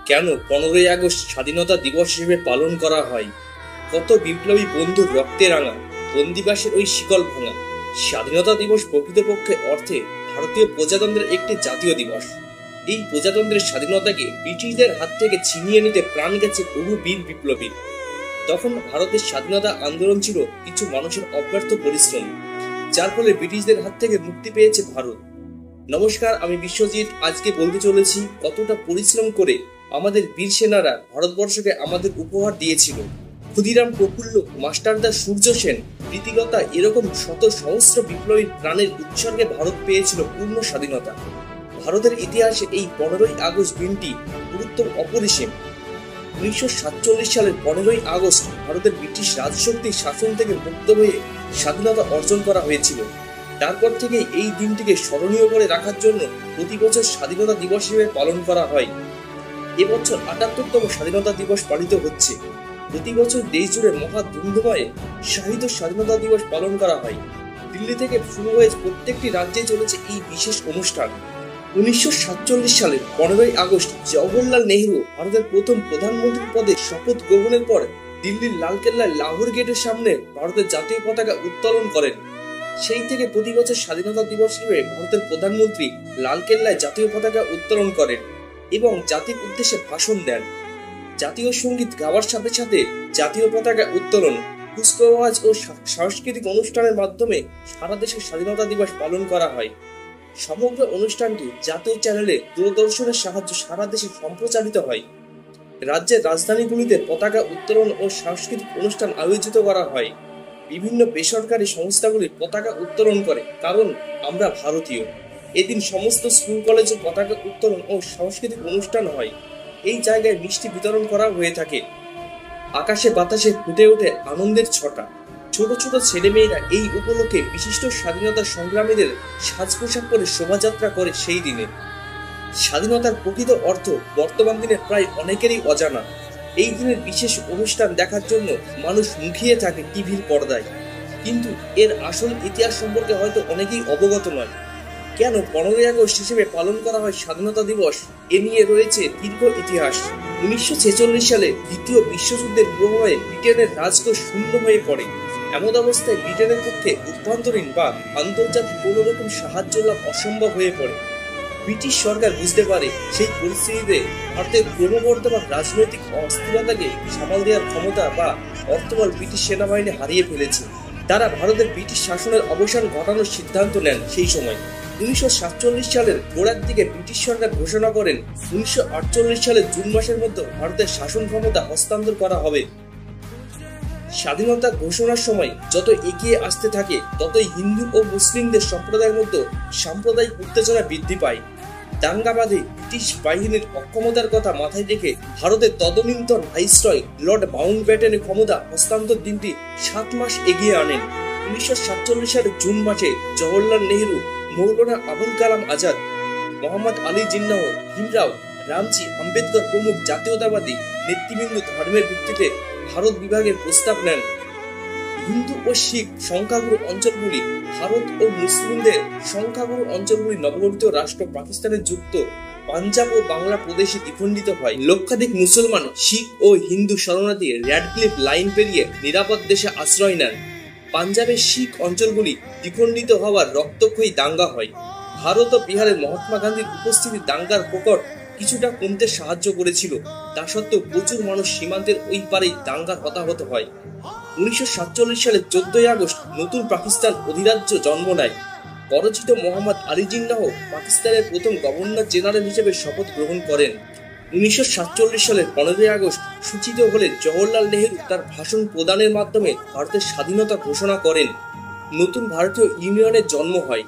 কেন 15ই আগস্ট স্বাধীনতা দিবস হিসেবে পালন করা হয়? কত বিপ্লবী বন্ধুর রক্তে রাঙা বন্দিবাসের ওই শিকল ভাঙা। স্বাধীনতা দিবস প্রকৃতপক্ষে অর্থে ভারতীয় প্রজাতন্ত্রের একটি জাতীয় দিবস। এই প্রজাতন্ত্রের স্বাধীনতাকে ব্রিটিশদের হাত থেকে ছিনিয়ে নিতে প্রাণ গেছে বহু বীর বিপ্লবী। তখন ভারতের স্বাধীনতা আন্দোলন ছিল কিছু মানুষের অব্যর্থ পরিশ্রম, যার ফলে ব্রিটিশদের হাত থেকে মুক্তি পেয়েছে ভারত। নমস্কার, আমি বিশ্বজিৎ। আজকে বলতে চলেছি কতটা পরিশ্রম করে আমাদের বীর সেনারা ভারতবর্ষকে আমাদের উপহার দিয়েছিল। ক্ষুদিরাম, প্রফুল্ল, মাস্টারদা, সূর্য সেন, প্রীতিলতা, এরকম শত সহস্র বিপ্লবী প্রাণের উৎসর্গে ভারত পেয়েছিল পূর্ণ স্বাধীনতা। ভারতের ইতিহাসে এই 15ই আগস্ট দিনটি গুরুত্ব অপরিসীম। 1947 সালের 15ই আগস্ট ভারতের ব্রিটিশ রাজশক্তির শাসন থেকে মুক্ত হয়ে স্বাধীনতা অর্জন করা হয়েছিল। তারপর থেকে এই দিনটিকে স্মরণীয় করে রাখার জন্য প্রতি বছর স্বাধীনতা দিবস হিসেবে পালন করা হয়। এবছর 78তম স্বাধীনতা দিবস পালিত হচ্ছে। প্রতি বছর দেশ জুড়ে মহা ধুমধামে শাহিদ স্বাধীনতা দিবস পালন করা হয়। দিল্লি থেকে শুরু হয়ে প্রত্যেকটি রাজ্যে চলেছে এই বিশেষ অনুষ্ঠান। 1947 সালের 15ই আগস্ট জওহরলাল নেহরু ভারতের প্রথম প্রধানমন্ত্রী পদে শপথ গ্রহণের পর দিল্লির লালকেল্লায় লাহোর গেটের সামনে ভারতের জাতীয় পতাকা উত্তোলন করেন। সেই থেকে প্রতি বছর স্বাধীনতা দিবস হিসেবে ভারতের প্রধানমন্ত্রী লালকেল্লায় জাতীয় পতাকা উত্তোলন করেন এবং জাতির উদ্দেশ্যে ভাষণ দেন। জাতীয় সঙ্গীত গাওয়ার সাথে সাথে জাতীয় পতাকা উত্তোলন, কুচকাওয়াজ ও সাংস্কৃতিক অনুষ্ঠানের মাধ্যমে সারা দেশে স্বাধীনতা দিবস পালন করা হয়। সমগ্র অনুষ্ঠানটি জাতীয় চ্যানেলে দূরদর্শনের সাহায্যে সারা দেশে সম্প্রচারিত হয়। রাজ্যের রাজধানীগুলিতে পতাকা উত্তোলন ও সাংস্কৃতিক অনুষ্ঠান আয়োজিত করা হয়। বিভিন্ন বেসরকারি সংস্থাগুলি পতাকা উত্তোলন করে, কারণ আমরা ভারতীয়। এদিন সমস্ত স্কুল কলেজে পতাকা উত্তোলন ও সাংস্কৃতিক অনুষ্ঠান হয়। এই জায়গায় মিষ্টি বিতরণ করা হয়ে থাকে। আকাশে বাতাসে ফুটে ওঠে আনন্দের ছটা। ছোট ছোট ছেলেমেয়েরা এই উপলক্ষে বিশিষ্ট স্বাধীনতা সংগ্রামীদের সাজ পোশাক পরে শোভাযাত্রা করে। সেই দিনে স্বাধীনতার প্রকৃত অর্থ বর্তমান দিনে প্রায় অনেকেরই অজানা। এই দিনের বিশেষ অনুষ্ঠান দেখার জন্য মানুষ মুখিয়ে থাকে টিভির পর্দায়, কিন্তু এর আসল ইতিহাস সম্পর্কে হয়তো অনেকেই অবগত নয়। কেন 15ই আগস্ট হিসেবে পালন করা হয় স্বাধীনতা দিবস, এ নিয়ে রয়েছে দীর্ঘ ইতিহাস। 1946 সালে দ্বিতীয় বিশ্বযুদ্ধের প্রভাবে ব্রিটেনের রাজকোষ শূন্য হয়ে পড়ে। এমন অবস্থায় ব্রিটেনের পক্ষে অভ্যন্তরীণ বা আন্তর্জাতিক কোন রকম সাহায্য লাভ অসম্ভব হয়ে পড়ে। ব্রিটিশ সরকার বুঝতে পারে সেই পরিস্থিতিতে ভারতের ক্রমবর্ধমান রাজনৈতিক অস্থিরতাকে সামাল দেওয়ার ক্ষমতা বা অর্থবল ব্রিটিশ সেনাবাহিনী হারিয়ে ফেলেছে। তারা ভারতের ব্রিটিশ শাসনের অবসান ঘটানোর সিদ্ধান্ত নেন। সেই সময় 1947 সালের গোড়ার দিকে ব্রিটিশ সরকার ঘোষণা করেন 1948 সালের জুন মাসের মধ্যে ভারতের শাসন ক্ষমতা হস্তান্তর করা হবে। স্বাধীনতা ঘোষণার সময় যত এগিয়ে আসতে থাকে, ততই হিন্দু ও মুসলিমদের সম্প্রদায়ের মধ্যে সাম্প্রদায়িক উত্তেজনা বৃদ্ধি পায়। দাঙ্গাবাদে ব্রিটিশ বাহিনীর অক্ষমতার কথা মাথায় রেখে ভারতের তদনীন্তন ভাইসরয় লর্ড মাউন্টব্যাটেনের ক্ষমতা হস্তান্তর দিনটি 7 মাস এগিয়ে আনেন। 1947 সালের জুন মাসে জওহরলাল নেহরু, মৌলানা আবুল কালাম আজাদ, মোহাম্মদ আলী জিন্নাহ, ভীমরাও, রামজি আম্বেদকর প্রমুখ জাতীয়তাবাদী নেতৃবৃন্দ ধর্মের ভিত্তিতে ভারত বিভাগের প্রস্তাব নেন। হিন্দু ও শিখ সংখ্যাগুরু অঞ্চলগুলি ভারত ও মুসলিমদের সংখ্যাগুরু অঞ্চলগুলি নবগঠিত রাষ্ট্র পাকিস্তানের যুক্ত পাঞ্জাব ও বাংলা প্রদেশে দ্বিখণ্ডিত হয়। লক্ষাধিক মুসলমান, শিখ ও হিন্দু শরণার্থী র্যাডক্লিফ লাইন পেরিয়ে নিরাপদ দেশে আশ্রয় নেন। পাঞ্জাবের শিখ অঞ্চলগুলি দ্বিখণ্ডিত হওয়ার রক্তক্ষয়ী দাঙ্গা হয়। ভারত ও বিহারের মহাত্মা গান্ধীর উপস্থিতি দাঙ্গার প্রকট কিছুটা কমতে সাহায্য করেছিল। তা সত্ত্বেও প্রচুর মানুষ সীমান্তের ওই পারেই দাঙ্গার হতাহত হয়। 1947 সালের 14ই আগস্ট নতুন পাকিস্তান অধিরাজ্য জন্ম নেয়। পরচিত মোহাম্মদ আলী জিন্নাহ পাকিস্তানের প্রথম গভর্নর জেনারেল হিসেবে শপথ গ্রহণ করেন। 1947 সালের 15ই আগস্ট সূচিত হলে জওহরলাল নেহরু তার ভাষণ প্রদানের মাধ্যমে ভারতের স্বাধীনতা ঘোষণা করেন। নতুন ভারতীয় ইউনিয়নের জন্ম হয়।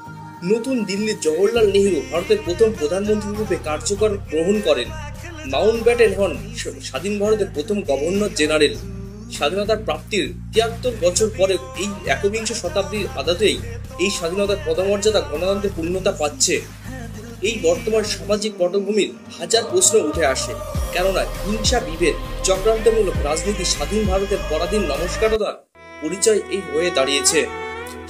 নতুন দিল্লির জওহরলাল নেহরু ভারতের প্রথম প্রধানমন্ত্রী রূপে কার্যকর গ্রহণ করেন। মাউন্টব্যাটেন হন স্বাধীন ভারতের প্রথম গভর্নর জেনারেল। স্বাধীনতার প্রাপ্তির 73 বছর পরে এই একবিংশ শতাব্দীর আদতেই এই স্বাধীনতার পদমর্যাদা গণতন্ত্রে পূর্ণতা পাচ্ছে। এই বর্তমান সামাজিক পটভূমির হাজার প্রশ্ন উঠে আসে, কেননা হিংসা, বিভেদ, চক্রান্তমূলক রাজনীতি স্বাধীন ভারতের পরাধীন নমস্কারতা পরিচয় এই হয়ে দাঁড়িয়েছে।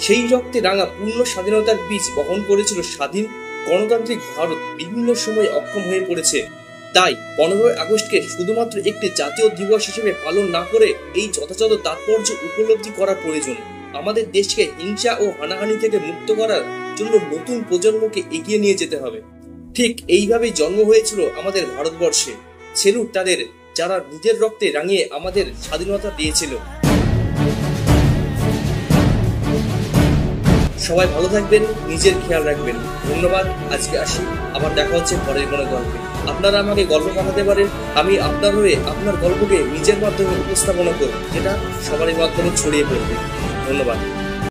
সেই রক্তে রাঙা পূর্ণ স্বাধীনতার বীজ বহন করেছিল স্বাধীন গণতান্ত্রিক ভারত বিভিন্ন সময় অক্ষম হয়ে পড়েছে। তাই 15ই আগস্টকে শুধুমাত্র একটি জাতীয় দিবস হিসেবে পালন না করে এই যথাযথ তাৎপর্য উপলব্ধি করা প্রয়োজন। আমাদের দেশকে হিংসা ও হানাহানি থেকে মুক্ত করার জন্য নতুন প্রজন্মকে এগিয়ে নিয়ে যেতে হবে। ঠিক এইভাবেই জন্ম হয়েছিল আমাদের ভারতবর্ষে। সেলুট তাদের, যারা নিজের রক্তে রাঙিয়ে আমাদের স্বাধীনতা দিয়েছিল। সবাই ভালো থাকবেন, নিজের খেয়াল রাখবেন। ধন্যবাদ। আজকে আসি, আবার দেখা হচ্ছে পরের কোনো গল্পে। আপনারা আমাকে গল্প পাঠাতে পারেন, আমি আপনার হয়ে আপনার গল্পকে নিজের মাধ্যমে উপস্থাপনা করব, যেটা সবারই মাধ্যমে ছড়িয়ে পড়বে। ধন্যবাদ।